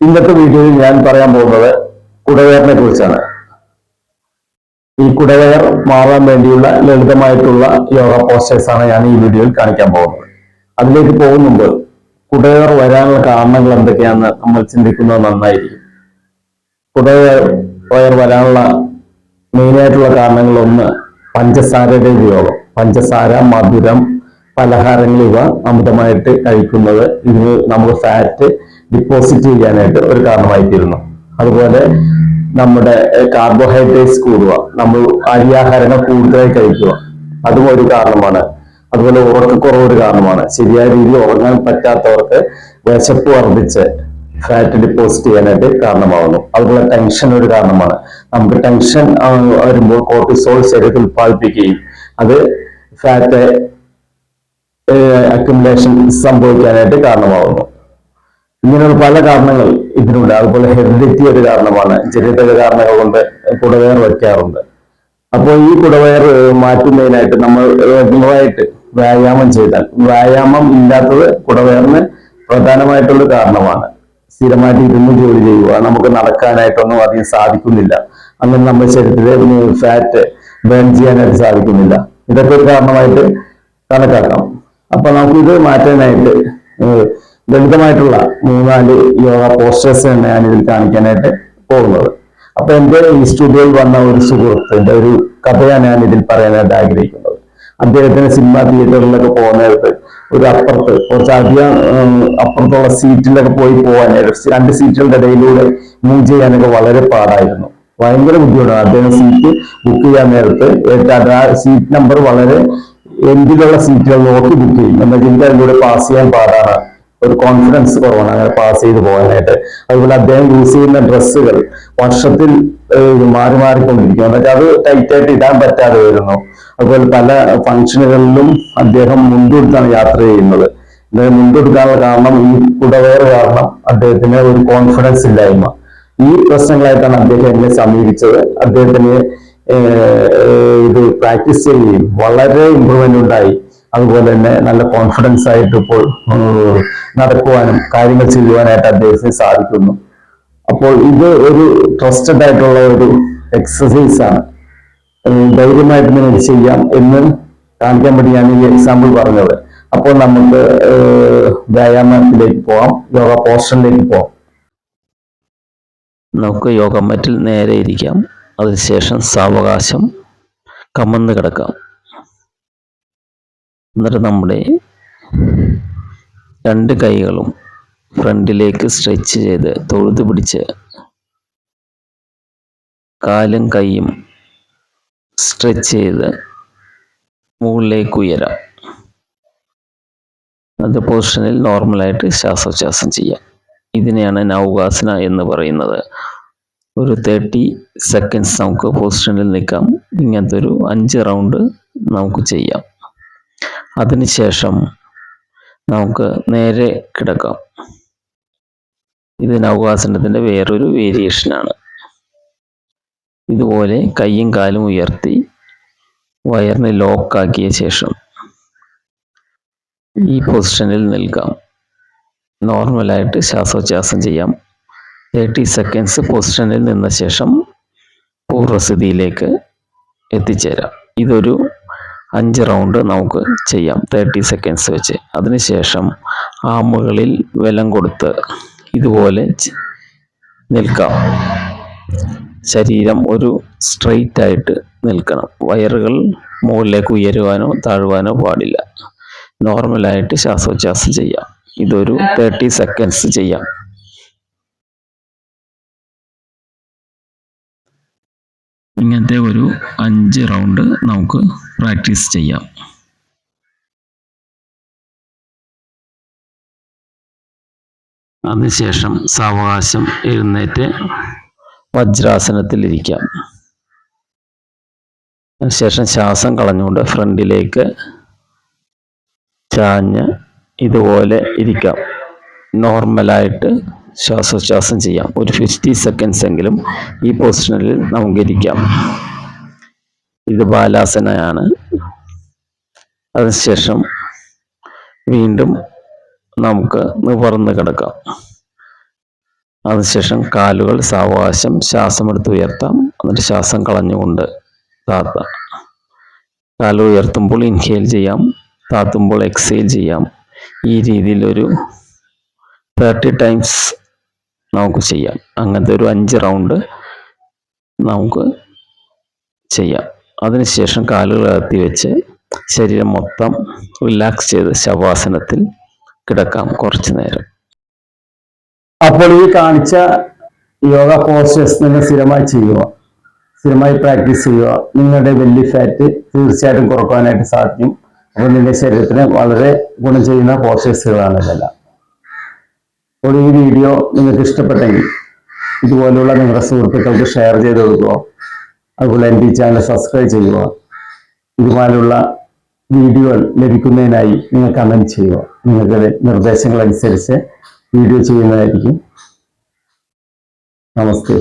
ഇന്നത്തെ വീഡിയോയിൽ ഞാൻ പറയാൻ പോകുന്നത് കുടവയറിനെ കുറിച്ചാണ്. ഈ കുടവയർ മാറാൻ വേണ്ടിയുള്ള ലളിതമായിട്ടുള്ള യോഗ പോസ്റ്റേഴ്സ് ആണ് ഞാൻ ഈ വീഡിയോയിൽ കാണിക്കാൻ പോകുന്നത്. അതിലേക്ക് പോകുന്നുണ്ട് കുടവയർ വരാനുള്ള കാരണങ്ങൾ എന്തൊക്കെയാണെന്ന് നമ്മൾ ചിന്തിക്കുന്നത് നന്നായിരിക്കും. കുടവയർ വരാനുള്ള മെയിനായിട്ടുള്ള കാരണങ്ങൾ ഒന്ന് പഞ്ചസാരയുടെ ഉപയോഗം. പഞ്ചസാര, മധുരം, പലഹാരങ്ങൾ ഇവ അമിതമായിട്ട് കഴിക്കുന്നത് ഇതിന് നമുക്ക് ഫാറ്റ് ഡിപ്പോസിറ്റ് ചെയ്യാനായിട്ട് ഒരു കാരണമായിത്തീരുന്നു. അതുപോലെ നമ്മുടെ കാർബോഹൈഡ്രേറ്റ്സ് കൂടുക, നമ്മൾ അരിയാഹാരങ്ങൾ കൂടുതലായി കഴിക്കുക, അതും ഒരു കാരണമാണ്. അതുപോലെ ഉറക്കക്കുറവ് ഒരു കാരണമാണ്. ശരിയായ രീതിയിൽ ഉറങ്ങാൻ പറ്റാത്തവർക്ക് വിശപ്പ് വർദ്ധിച്ച് ഫാറ്റ് ഡിപ്പോസിറ്റ് ചെയ്യാനായിട്ട് കാരണമാകുന്നു. അതുപോലെ ടെൻഷൻ ഒരു കാരണമാണ്. നമുക്ക് ടെൻഷൻ വരുമ്പോൾ കോർട്ടിസോൾ ശരീരത്തിൽ ഉത്പാദിപ്പിക്കുകയും അത് ഫാറ്റ് അക്യുമുലേഷൻ സംഭവിക്കാനായിട്ട് കാരണമാകുന്നു. ഇങ്ങനെയുള്ള പല കാരണങ്ങൾ ഇതിനുണ്ട്. അതുപോലെ ഹെറിഡിറ്റി ഒരു കാരണമാണ്. ജനിതക കാരണങ്ങൾ കൊണ്ട് കുടവയർ വയ്ക്കാറുണ്ട്. അപ്പോൾ ഈ കുടവയർ മാറ്റുന്നതിനായിട്ട് നമ്മൾ റെഗുലറായിട്ട് വ്യായാമം ചെയ്താൽ, വ്യായാമം ഇല്ലാത്തത് കുടവയറിന് പ്രധാനമായിട്ടുള്ള കാരണമാണ്. സ്ഥിരമായിട്ട് ഇരുന്ന് ജോലി ചെയ്യുക, നമുക്ക് നടക്കാനായിട്ടൊന്നും അധികം സാധിക്കുന്നില്ല, അങ്ങനെ നമ്മുടെ ശരീരത്തിലെ ഫാറ്റ് ബേൺ ചെയ്യാനായിട്ട് സാധിക്കുന്നില്ല. ഇതൊക്കെ ഒരു കാരണമായിട്ട് കണക്കാക്കാം. അപ്പൊ നമുക്കിത് മാറ്റാനായിട്ട് ലളിതമായിട്ടുള്ള 3-4 യോഗ പോസ്റ്റേഴ്സ് തന്നെ ഞാൻ ഇതിൽ കാണിക്കാനായിട്ട് പോകുന്നത്. അപ്പൊ എന്റെ ഈ സ്റ്റുഡിയോയിൽ വന്ന ഒരു സുഹൃത്തിന്റെ ഒരു കഥയാണ് ഞാൻ ഇതിൽ പറയാനായിട്ട് ആഗ്രഹിക്കുന്നത്. അദ്ദേഹത്തിന് സിനിമ തിയേറ്ററിലൊക്കെ പോകുന്നിടത്ത് ഒരു അപ്പുറത്ത് കുറച്ചധികം അപ്പുറത്തുള്ള സീറ്റിലൊക്കെ പോകാനായിട്ട് 2 സീറ്റുകളുടെ ഇടയിലൂടെ മൂവ് ചെയ്യാനൊക്കെ വളരെ പാടായിരുന്നു. ഭയങ്കര ബുദ്ധിമുട്ടാണ്. അദ്ദേഹം സീറ്റ് ബുക്ക് ചെയ്യാൻ നേരത്ത് ആ സീറ്റ് നമ്പർ വളരെ എൻഡിലുള്ള സീറ്റുകൾ നോക്കി ബുക്ക് ചെയ്യും. എന്നാൽ എനിക്ക് അതിലൂടെ പാസ് ചെയ്യാൻ പാടാണ്, ഒരു കോൺഫിഡൻസ് കുറവാണ് അങ്ങനെ പാസ് ചെയ്ത് പോകാനായിട്ട്. അതുപോലെ അദ്ദേഹം യൂസ് ചെയ്യുന്ന ഡ്രസ്സുകൾ വർഷത്തിൽ മാറി മാറിക്കൊണ്ടിരിക്കും. എന്നിട്ട് അത് ടൈറ്റായിട്ട് ഇടാൻ പറ്റാതെ വരുന്നു. അതുപോലെ പല ഫംഗ്ഷനുകളിലും അദ്ദേഹം മുൻകൊടുത്താണ് യാത്ര ചെയ്യുന്നത്. അദ്ദേഹം മുൻകൊടുക്കാനുള്ള കാരണം ഈ കുടവയർ കാരണം അദ്ദേഹത്തിന് ഒരു കോൺഫിഡൻസ് ഇല്ലായ്മ. ഈ പ്രശ്നങ്ങളായിട്ടാണ് അദ്ദേഹം എന്നെ സമീപിച്ചത്. അദ്ദേഹത്തിന് ഇത് പ്രാക്ടീസ് ചെയ്യുകയും വളരെ ഇമ്പ്രൂവ്മെന്റ് ഉണ്ടായി. അതുപോലെ തന്നെ നല്ല കോൺഫിഡൻസ് ആയിട്ട് ഇപ്പോൾ നടക്കുവാനും കാര്യങ്ങൾ ചെയ്യുവാനായിട്ട് അദ്ദേഹത്തിന് സാധിക്കുന്നു. അപ്പോൾ ഇത് ഒരു ട്രസ്റ്റഡ് ആയിട്ടുള്ള ഒരു എക്സസൈസ് ആണ്. ധൈര്യമായിട്ട് നിങ്ങൾക്ക് ചെയ്യാം എന്ന് കാണിക്കാൻ വേണ്ടി ഞാൻ ഈ എക്സാമ്പിൾ പറഞ്ഞത്. അപ്പോൾ നമുക്ക് വ്യായാമത്തിലേക്ക് പോവാം, യോഗ പോസ്റ്ററിലേക്ക് പോവാം. നമുക്ക് യോഗ മാറ്റിൽ നേരെ ഇരിക്കാം. അതിനുശേഷം സാവകാശം കമന്ന് കിടക്കാം. എന്നിട്ട് നമ്മുടെ 2 കൈകളും ഫ്രണ്ടിലേക്ക് സ്ട്രെച്ച് ചെയ്ത് തൊഴുത് പിടിച്ച് കാലും കൈയും സ്ട്രെച്ച് ചെയ്ത് മുകളിലേക്ക് ഉയരാം. അത് പൊസിഷനിൽ നോർമലായിട്ട് ശ്വാസോച്ഛ്വാസം ചെയ്യാം. ഇതിനെയാണ് നൗകാസന എന്ന് പറയുന്നത്. ഒരു 30 സെക്കൻഡ്സ് നമുക്ക് പൊസിഷനിൽ നിൽക്കാം. ഇങ്ങനത്തെ ഒരു 5 റൗണ്ട് നമുക്ക് ചെയ്യാം. അതിനുശേഷം നമുക്ക് നേരെ കിടക്കാം. ഇത് നൗകാസനത്തിൻ്റെ വേറൊരു വേരിയേഷനാണ്. ഇതുപോലെ കൈയും കാലും ഉയർത്തി വയറിനെ ലോക്കാക്കിയ ശേഷം ഈ പൊസിഷനിൽ നിൽക്കാം. നോർമലായിട്ട് ശ്വാസോച്ഛ്വാസം ചെയ്യാം. 30 സെക്കൻഡ്സ് പൊസിഷനിൽ നിന്ന ശേഷം പൂർവ്വസ്ഥിതിയിലേക്ക് എത്തിച്ചേരാം. ഇതൊരു 5 റൗണ്ട് നമുക്ക് ചെയ്യാം 30 സെക്കൻഡ്സ് വെച്ച്. അതിനുശേഷം ആമുകളിൽ ബലം കൊടുത്ത് ഇതുപോലെ നിൽക്കാം. ശരീരം ഒരു സ്ട്രെയിറ്റ് ആയിട്ട് നിൽക്കണം. വയറുകൾ മുകളിലേക്ക് ഉയരുവാനോ താഴുവാനോ പാടില്ല. നോർമലായിട്ട് ശ്വാസോച്ഛ്വാസം ചെയ്യാം. ഇതൊരു 30 സെക്കൻഡ്സ് ചെയ്യാം. ഇങ്ങനത്തെ ഒരു 5 റൗണ്ട് നമുക്ക് പ്രാക്ടീസ് ചെയ്യാം. അതിനുശേഷം സാവകാശം എഴുന്നേറ്റ് വജ്രാസനത്തിലിരിക്കാം. അതിനുശേഷം ശ്വാസം കളഞ്ഞുകൊണ്ട് ഫ്രണ്ടിലേക്ക് ചാഞ്ഞ് ഇതുപോലെ ഇരിക്കാം. നോർമലായിട്ട് ശ്വാസോച്ഛ്വാസം ചെയ്യാം. ഒരു 50 സെക്കൻഡ്സ് എങ്കിലും ഈ പൊസിഷനിൽ നമുക്കിരിക്കാം. ഇത് ബാലാസനയാണ്. അതിനുശേഷം വീണ്ടും നമുക്ക് നിവർന്ന് കിടക്കാം. അതിനുശേഷം കാലുകൾ സാവകാശം ശ്വാസമെടുത്ത് ഉയർത്താം. എന്നിട്ട് ശ്വാസം കളഞ്ഞുകൊണ്ട് താത്താം. കാല് ഉയർത്തുമ്പോൾ ഇൻഹേൽ ചെയ്യാം, താത്തുമ്പോൾ എക്സേൽ ചെയ്യാം. ഈ രീതിയിൽ ഒരു 30 ടൈംസ് നമുക്ക് ചെയ്യാം. അങ്ങനത്തെ ഒരു 5 റൗണ്ട് നമുക്ക് ചെയ്യാം. അതിനുശേഷം കാലുകൾ അകത്തി വെച്ച് ശരീരം മൊത്തം റിലാക്സ് ചെയ്ത് ശവാസനത്തിൽ കിടക്കാം കുറച്ചു നേരം. അപ്പോൾ ഈ കാണിച്ച യോഗ പോസ്റ്റേഴ്സ് നിങ്ങൾ സ്ഥിരമായി ചെയ്യുക, സ്ഥിരമായി പ്രാക്ടീസ് ചെയ്യുക. നിങ്ങളുടെ ബെല്ലി ഫാറ്റ് തീർച്ചയായിട്ടും കുറക്കാനായിട്ട് സാധിക്കും. അപ്പോൾ നിങ്ങളുടെ ശരീരത്തിന് വളരെ ഗുണം ചെയ്യുന്ന പോസ്റ്റേഴ്സുകളാണ് ഇതെല്ലാം. അപ്പോൾ ഈ വീഡിയോ നിങ്ങൾക്ക് ഇഷ്ടപ്പെട്ടെങ്കിൽ ഇതുപോലുള്ള നിങ്ങളുടെ സുഹൃത്തുക്കൾക്ക് ഷെയർ ചെയ്ത് കൊടുക്കുക. അതുപോലെ എൻ്റെ ഈ ചാനൽ സബ്സ്ക്രൈബ് ചെയ്യുക. ഇതുപോലുള്ള വീഡിയോകൾ ലഭിക്കുന്നതിനായി നിങ്ങൾ കമൻറ്റ് ചെയ്യുക. നിങ്ങളുടെ നിർദ്ദേശങ്ങൾ അനുസരിച്ച് വീഡിയോ ചെയ്യുന്നതായിരിക്കും. നമസ്തേ.